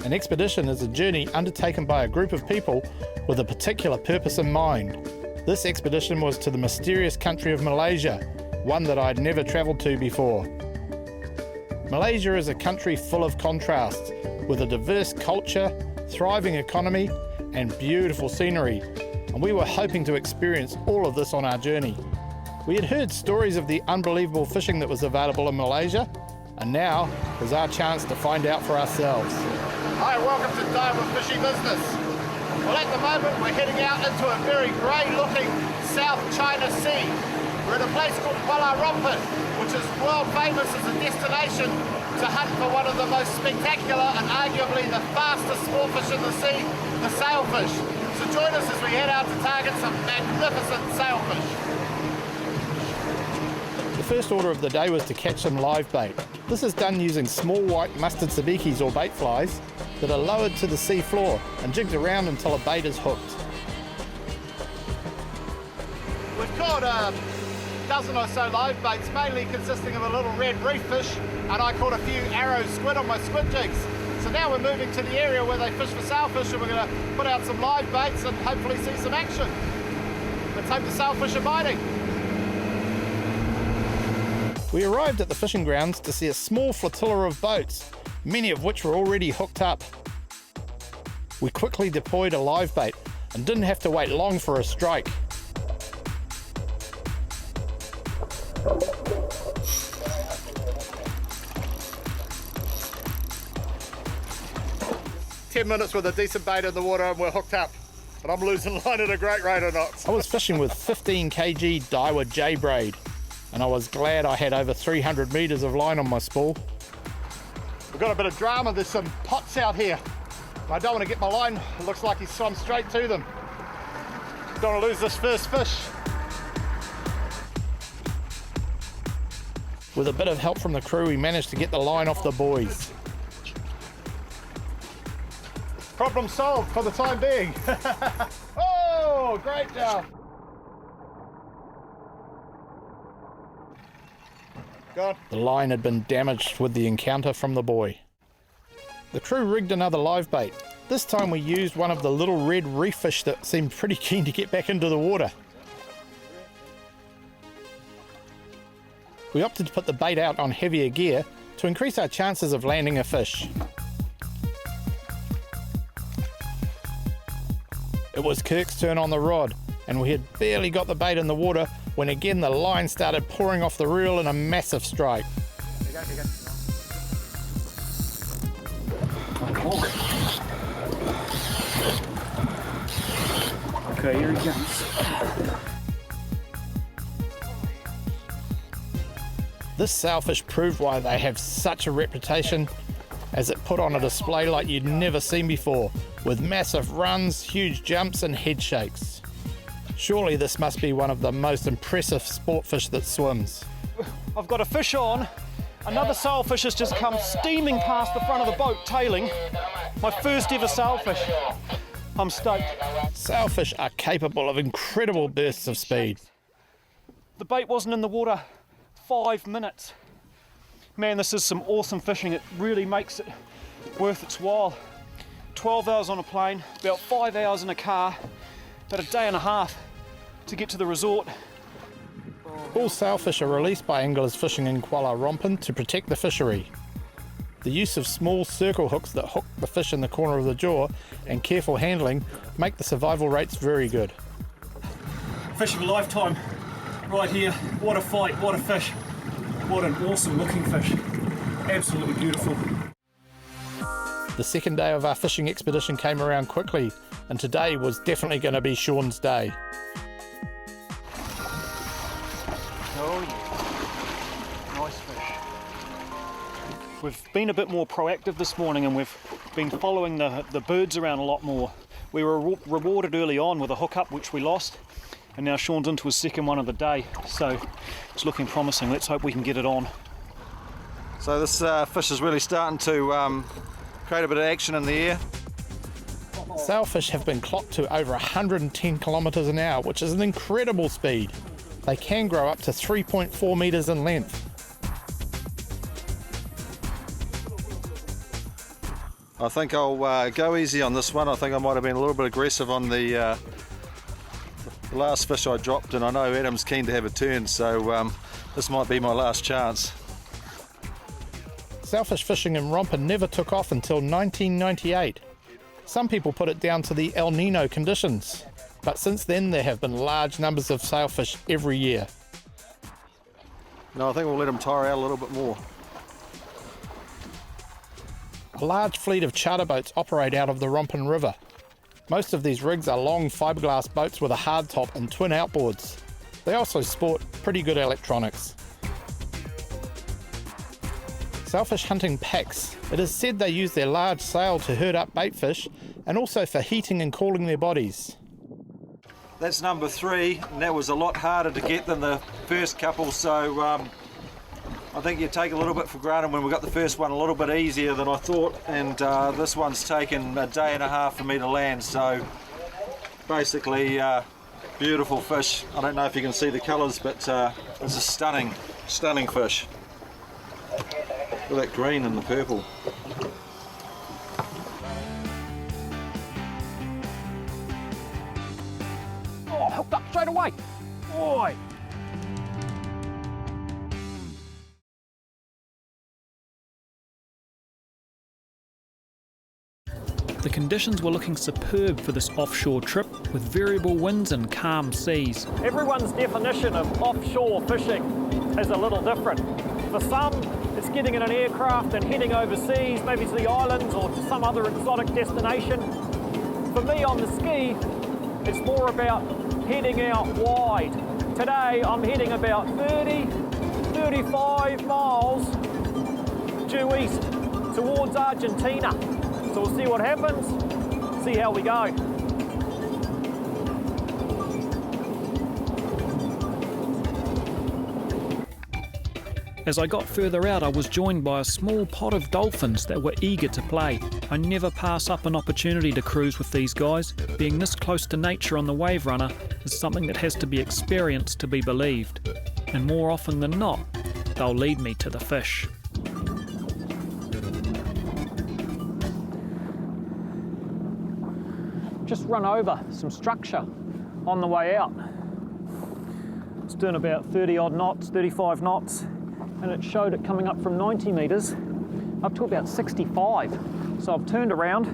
An expedition is a journey undertaken by a group of people with a particular purpose in mind. This expedition was to the mysterious country of Malaysia, one that I'd never travelled to before. Malaysia is a country full of contrasts, with a diverse culture, thriving economy, and beautiful scenery, and we were hoping to experience all of this on our journey. We had heard stories of the unbelievable fishing that was available in Malaysia, and now is our chance to find out for ourselves. Hi, welcome to Dive with Fishy Business. Well, at the moment we're heading out into a very grey-looking South China Sea. We're at a place called Kuala Lumpur, which is world famous as a destination to hunt for one of the most spectacular and arguably the fastest small fish in the sea, the sailfish. So join us as we head out to target some magnificent sailfish. The first order of the day was to catch some live bait. This is done using small white mustard sabikis or bait flies that are lowered to the sea floor and jigged around until a bait is hooked. We've caught a dozen or so live baits, mainly consisting of a little red reef fish, and I caught a few arrow squid on my squid jigs. So now we're moving to the area where they fish for sailfish, and we're going to put out some live baits and hopefully see some action. Let's hope the sailfish are biting. We arrived at the fishing grounds to see a small flotilla of boats, many of which were already hooked up. We quickly deployed a live bait and didn't have to wait long for a strike. "10 minutes with a decent bait in the water and we're hooked up. And I'm losing line at a great rate of knots." I was fishing with 15 kg Daiwa J braid, and I was glad I had over 300 metres of line on my spool. We've got a bit of drama, there's some pots out here. I don't want to get my line, it looks like he's swum straight to them. Don't want to lose this first fish. With a bit of help from the crew, we managed to get the line off the buoys. Problem solved for the time being. Oh, great job. God. The line had been damaged with the encounter from the buoy. The crew rigged another live bait. This time we used one of the little red reef fish that seemed pretty keen to get back into the water. We opted to put the bait out on heavier gear to increase our chances of landing a fish. It was Kirk's turn on the rod, and we had barely got the bait in the water when again the line started pouring off the reel in a massive strike. Okay, here he comes. This sailfish proved why they have such a reputation, as it put on a display like you'd never seen before, with massive runs, huge jumps and head shakes. Surely this must be one of the most impressive sport fish that swims. I've got a fish on. Another sailfish has just come steaming past the front of the boat, tailing. My first ever sailfish. I'm stoked. Sailfish are capable of incredible bursts of speed. The bait wasn't in the water 5 minutes. Man, this is some awesome fishing. It really makes it worth its while. 12 hours on a plane, about 5 hours in a car, about a day and a half to get to the resort. All sailfish are released by anglers fishing in Kuala Lumpur to protect the fishery. The use of small circle hooks that hook the fish in the corner of the jaw and careful handling make the survival rates very good. Fish of a lifetime, right here. What a fight, what a fish. What an awesome looking fish. Absolutely beautiful. The second day of our fishing expedition came around quickly, and today was definitely going to be Sean's day. Oh yeah, nice fish. We've been a bit more proactive this morning and we've been following the birds around a lot more. We were rewarded early on with a hookup which we lost, and now Sean's into his second one of the day, so it's looking promising. Let's hope we can get it on. So this fish is really starting to create a bit of action in the air. Sailfish have been clocked to over 110 kilometres an hour, which is an incredible speed. They can grow up to 3.4 metres in length. I think I'll go easy on this one. I think I might have been a little bit aggressive on the last fish I dropped, and I know Adam's keen to have a turn, so this might be my last chance. Sailfish fishing in Romper never took off until 1998. Some people put it down to the El Nino conditions, but since then there have been large numbers of sailfish every year. No, I think we'll let them tire out a little bit more. A large fleet of charter boats operate out of the Rompin River. Most of these rigs are long fiberglass boats with a hard top and twin outboards. They also sport pretty good electronics. Sailfish hunting packs. It is said they use their large sail to herd up bait fish and also for heating and cooling their bodies. That's number 3, and that was a lot harder to get than the first couple, so I think you take a little bit for granted when we got the first one a little bit easier than I thought, and this one's taken a day and a half for me to land, so basically beautiful fish. I don't know if you can see the colours, but it's a stunning fish. Look at that green and the purple. Oh, hooked up straight away. Oi! The conditions were looking superb for this offshore trip, with variable winds and calm seas. Everyone's definition of offshore fishing is a little different. For some, it's getting in an aircraft and heading overseas, maybe to the islands or to some other exotic destination. For me on the ski, it's more about heading out wide. Today, I'm heading about 35 miles due east towards Argentina. So we'll see what happens, see how we go. As I got further out, I was joined by a small pod of dolphins that were eager to play. I never pass up an opportunity to cruise with these guys. Being this close to nature on the Wave Runner is something that has to be experienced to be believed. And more often than not, they'll lead me to the fish. Just run over some structure on the way out. It's doing about 30 odd knots, 35 knots, and it showed it coming up from 90 metres up to about 65. So I've turned around,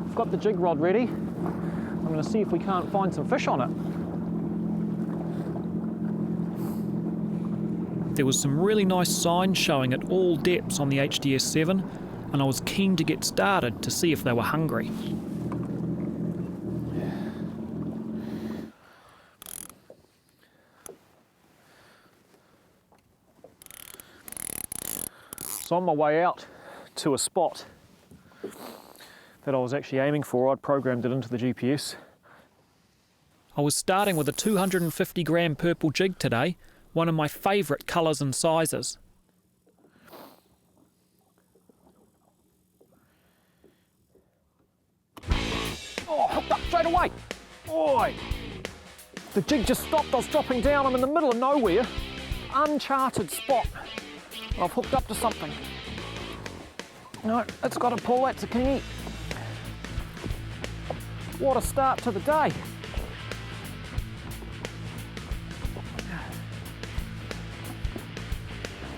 I've got the jig rod ready. I'm going to see if we can't find some fish on it. There was some really nice signs showing at all depths on the HDS7, and I was keen to get started to see if they were hungry. So on my way out to a spot that I was actually aiming for, I'd programmed it into the GPS. I was starting with a 250 gram purple jig today, one of my favourite colours and sizes. Oh, hooked up straight away. Oi! The jig just stopped, I was dropping down, I'm in the middle of nowhere, uncharted spot. I've hooked up to something. No, it's got a pull, that's a kingy. What a start to the day.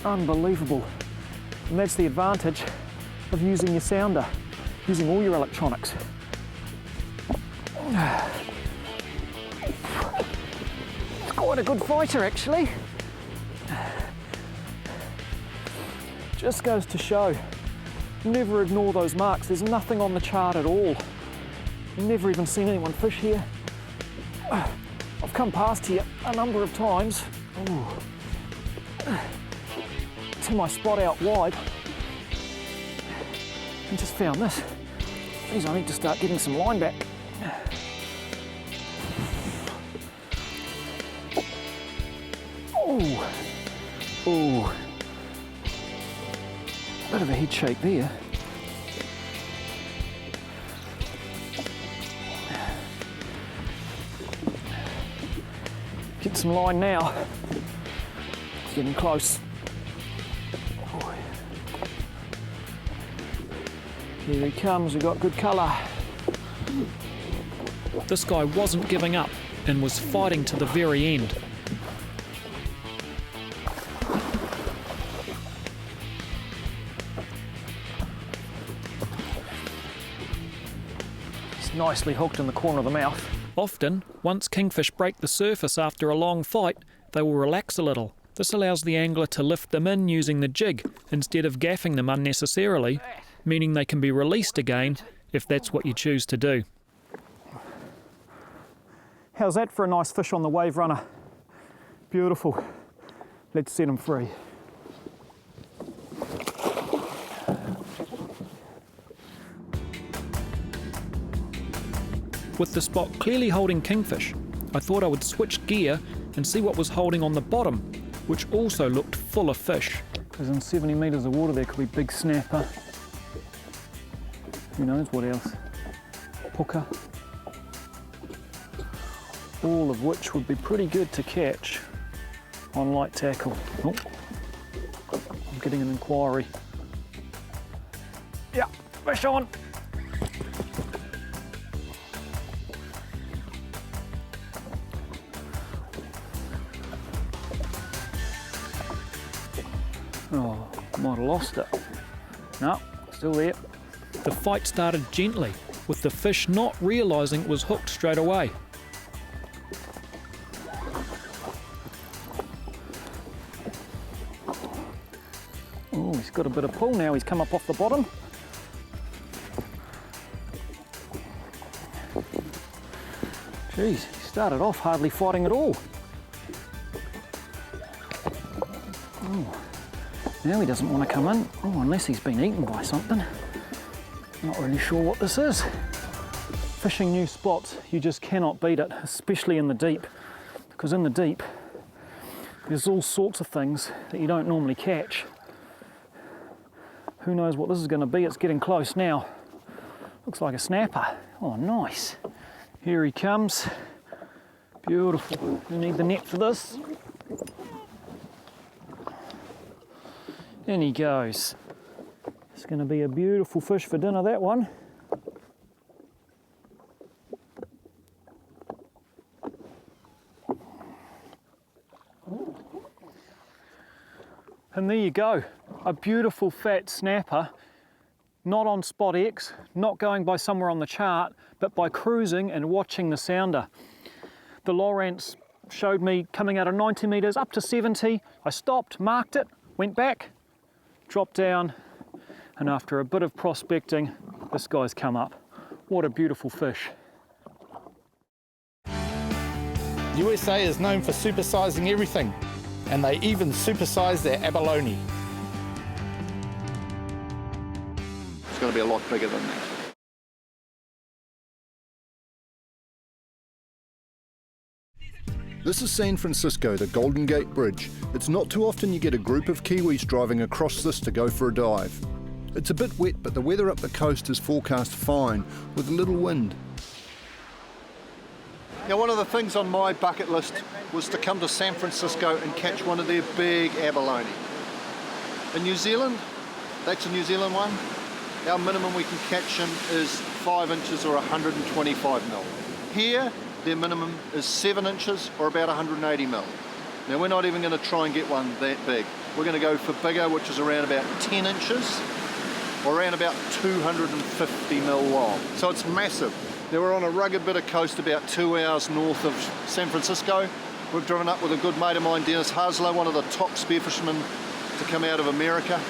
Unbelievable. And that's the advantage of using your sounder, using all your electronics. It's quite a good fighter actually. Just goes to show, never ignore those marks. There's nothing on the chart at all. Never even seen anyone fish here. I've come past here a number of times. Ooh. To my spot out wide and just found this. Geez, I need to start getting some line back. Ooh. Ooh. Bit of a head shake there. Get some line now. Getting close. Here he comes, we've got good colour. This guy wasn't giving up and was fighting to the very end. He's nicely hooked in the corner of the mouth. Often, once kingfish break the surface after a long fight, they will relax a little. This allows the angler to lift them in using the jig instead of gaffing them unnecessarily, meaning they can be released again if that's what you choose to do. How's that for a nice fish on the wave runner? Beautiful. Let's set him free. With the spot clearly holding kingfish, I thought I would switch gear and see what was holding on the bottom, which also looked full of fish. Because in 70 metres of water there could be big snapper. Who knows what else? Hooker. All of which would be pretty good to catch on light tackle. Oh, I'm getting an inquiry. Yeah, fish on. Oh, might have lost it. No, still there. The fight started gently, with the fish not realising it was hooked straight away. Oh, he's got a bit of pull now, he's come up off the bottom. Jeez, he started off hardly fighting at all. Oh. Now he doesn't want to come in, unless he's been eaten by something. Not really sure what this is. Fishing new spots, you just cannot beat it, especially in the deep. Because in the deep, there's all sorts of things that you don't normally catch. Who knows what this is going to be? It's getting close now. Looks like a snapper. Oh, nice. Here he comes. Beautiful. You need the net for this. In he goes. It's going to be a beautiful fish for dinner, that one. And there you go, a beautiful fat snapper, not on spot X, not going by somewhere on the chart, but by cruising and watching the sounder. The Lowrance showed me coming out of 90 metres up to 70. I stopped, marked it, went back, dropped down, and after a bit of prospecting, this guy's come up. What a beautiful fish. USA is known for supersizing everything, and they even supersize their abalone. It's going to be a lot bigger than that. This is San Francisco, the Golden Gate Bridge. It's not too often you get a group of Kiwis driving across this to go for a dive. It's a bit wet, but the weather up the coast is forecast fine, with a little wind. Now, one of the things on my bucket list was to come to San Francisco and catch one of their big abalone. In New Zealand, that's a New Zealand one, our minimum we can catch them is 5 inches or 125 mil. Here, their minimum is 7 inches or about 180 mil. Now, we're not even going to try and get one that big. We're going to go for bigger, which is around about 10 inches or around about 250 mil long. So it's massive. Now, we're on a rugged bit of coast about 2 hours north of San Francisco. We've driven up with a good mate of mine, Dennis Haslow, one of the top spearfishermen to come out of America,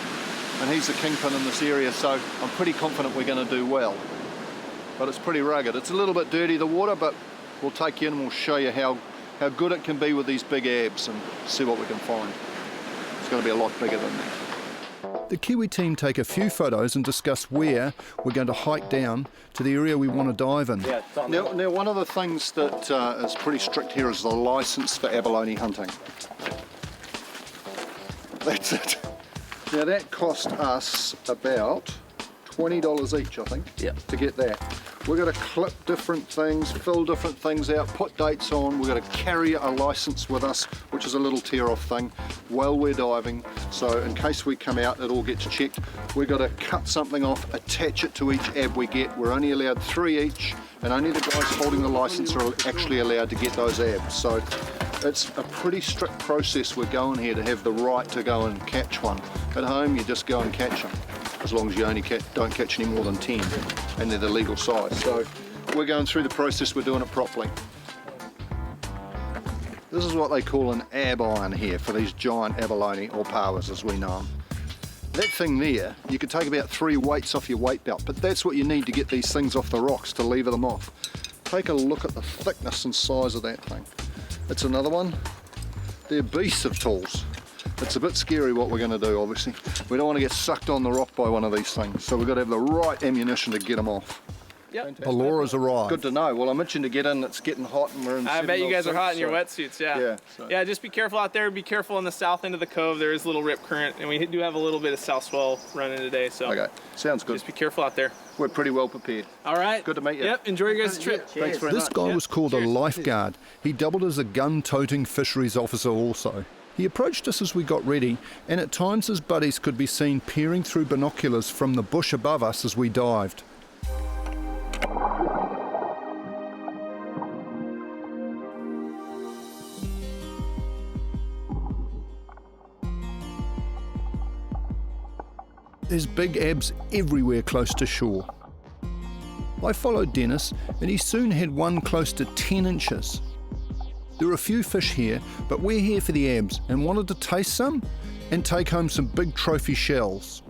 and he's the kingpin in this area, so I'm pretty confident we're going to do well. But it's pretty rugged. It's a little bit dirty, the water, but we'll take you in and we'll show you how good it can be with these big abs and see what we can find. It's going to be a lot bigger than that. The Kiwi team take a few photos and discuss where we're going to hike down to the area we want to dive in. Now, one of the things that is pretty strict here is the licence for abalone hunting. That's it. Now, that cost us about $20 each, I think, to get that. We've got to clip different things, fill different things out, put dates on. We've got to carry a license with us, which is a little tear-off thing, while we're diving. So in case we come out, it all gets checked. We've got to cut something off, attach it to each ab we get. We're only allowed 3 each, and only the guys holding the license are actually allowed to get those abs. So it's a pretty strict process we're going here to have the right to go and catch one. At home, you just go and catch them, as long as you only don't catch any more than 10, and they're the legal size. So we're going through the process, we're doing it properly. This is what they call an ab iron here for these giant abalone, or powers as we know them. That thing there, you could take about 3 weights off your weight belt, but that's what you need to get these things off the rocks, to lever them off. Take a look at the thickness and size of that thing. It's another one. They're beasts of tools. It's a bit scary what we're going to do, obviously. We don't want to get sucked on the rock by one of these things, so we've got to have the right ammunition to get them off. Yep. Alora's arrived. Good to know. Well, I'm itching to get in. It's getting hot and we're in I bet you guys are hot in your wetsuits, yeah. Yeah, Just be careful out there. Be careful on the south end of the cove. There is a little rip current, and we do have a little bit of south swell running today, so. Okay, sounds good. Just be careful out there. We're pretty well prepared. All right. Good to meet you. Yep, enjoy your guys' trip. Thanks very much. This guy was called a lifeguard. He doubled as a gun-toting fisheries officer also. He approached us as we got ready, and at times his buddies could be seen peering through binoculars from the bush above us as we dived. There's big abs everywhere close to shore. I followed Dennis, and he soon had one close to 10 inches. There are a few fish here, but we're here for the abs and wanted to taste some and take home some big trophy shells.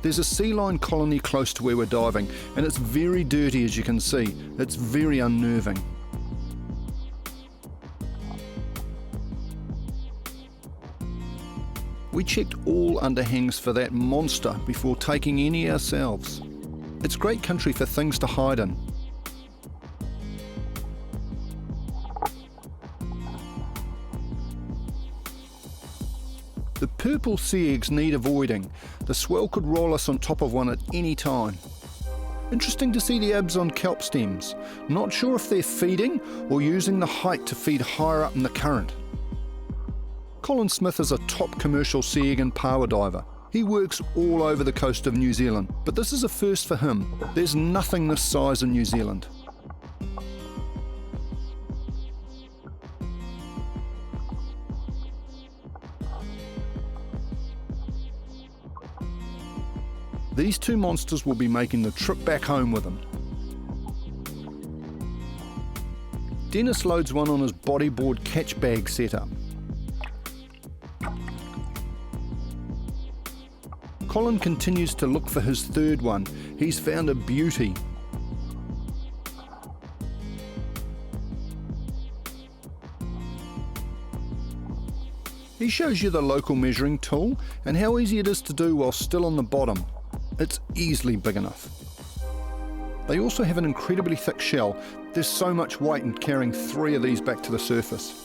There's a sea lion colony close to where we're diving, and it's very dirty, as you can see. It's very unnerving. We checked all underhangs for that monster before taking any ourselves. It's great country for things to hide in. The purple sea eggs need avoiding. The swell could roll us on top of one at any time. Interesting to see the abs on kelp stems. Not sure if they're feeding or using the height to feed higher up in the current. Colin Smith is a top commercial sea egg and power diver. He works all over the coast of New Zealand, but this is a first for him. There's nothing this size in New Zealand. These two monsters will be making the trip back home with him. Dennis loads one on his bodyboard catch bag setup. Colin continues to look for his third one. He's found a beauty. He shows you the local measuring tool and how easy it is to do while still on the bottom. It's easily big enough. They also have an incredibly thick shell. There's so much weight in carrying 3 of these back to the surface.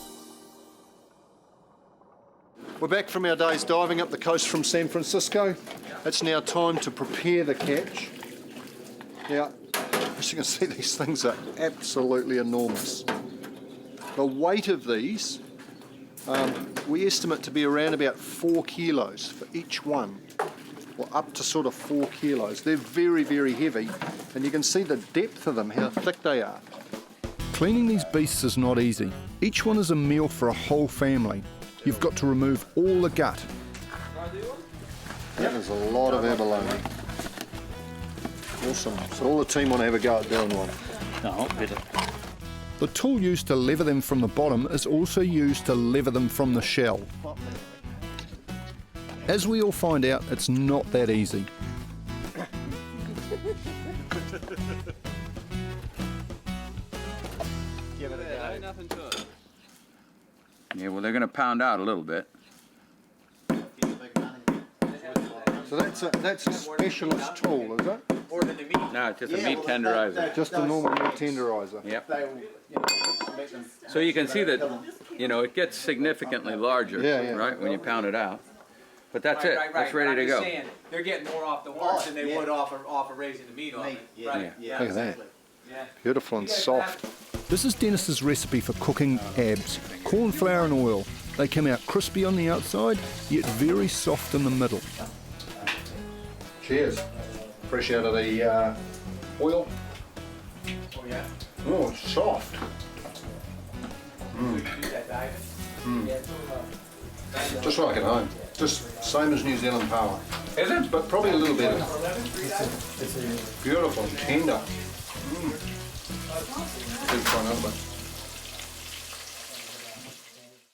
We're back from our day's diving up the coast from San Francisco. It's now time to prepare the catch. Now, as you can see, these things are absolutely enormous. The weight of these, we estimate to be around about 4 kilos for each one, or up to sort of 4 kilos. They're very, very heavy, and you can see the depth of them, how thick they are. Cleaning these beasts is not easy. Each one is a meal for a whole family. You've got to remove all the gut. That is a lot of abalone. Awesome. So all the team want to have a go at doing one. No, better. The tool used to lever them from the bottom is also used to lever them from the shell. As we all find out, it's not that easy. Give it a go. Nothing to it. Yeah, well, they're going to pound out a little bit. So that's a specialist tool, is it? No, it's just a meat tenderizer. Just a normal meat tenderizer. Yep. So you can see that, you know, it gets significantly larger, Yeah. right, when you pound it out. But that's it. That's ready to go. Saying, they're getting more off the horns than they would off of raising the meat on it. Right. Look at that. Yeah. Beautiful and soft. This is Dennis's recipe for cooking abs. Corn flour and oil. They come out crispy on the outside, yet very soft in the middle. Cheers. Fresh out of the oil. Oh yeah. Oh, it's soft. Just like at home. Just same as New Zealand power. Is it? But probably a little better. Beautiful and tender. Let's try another bit.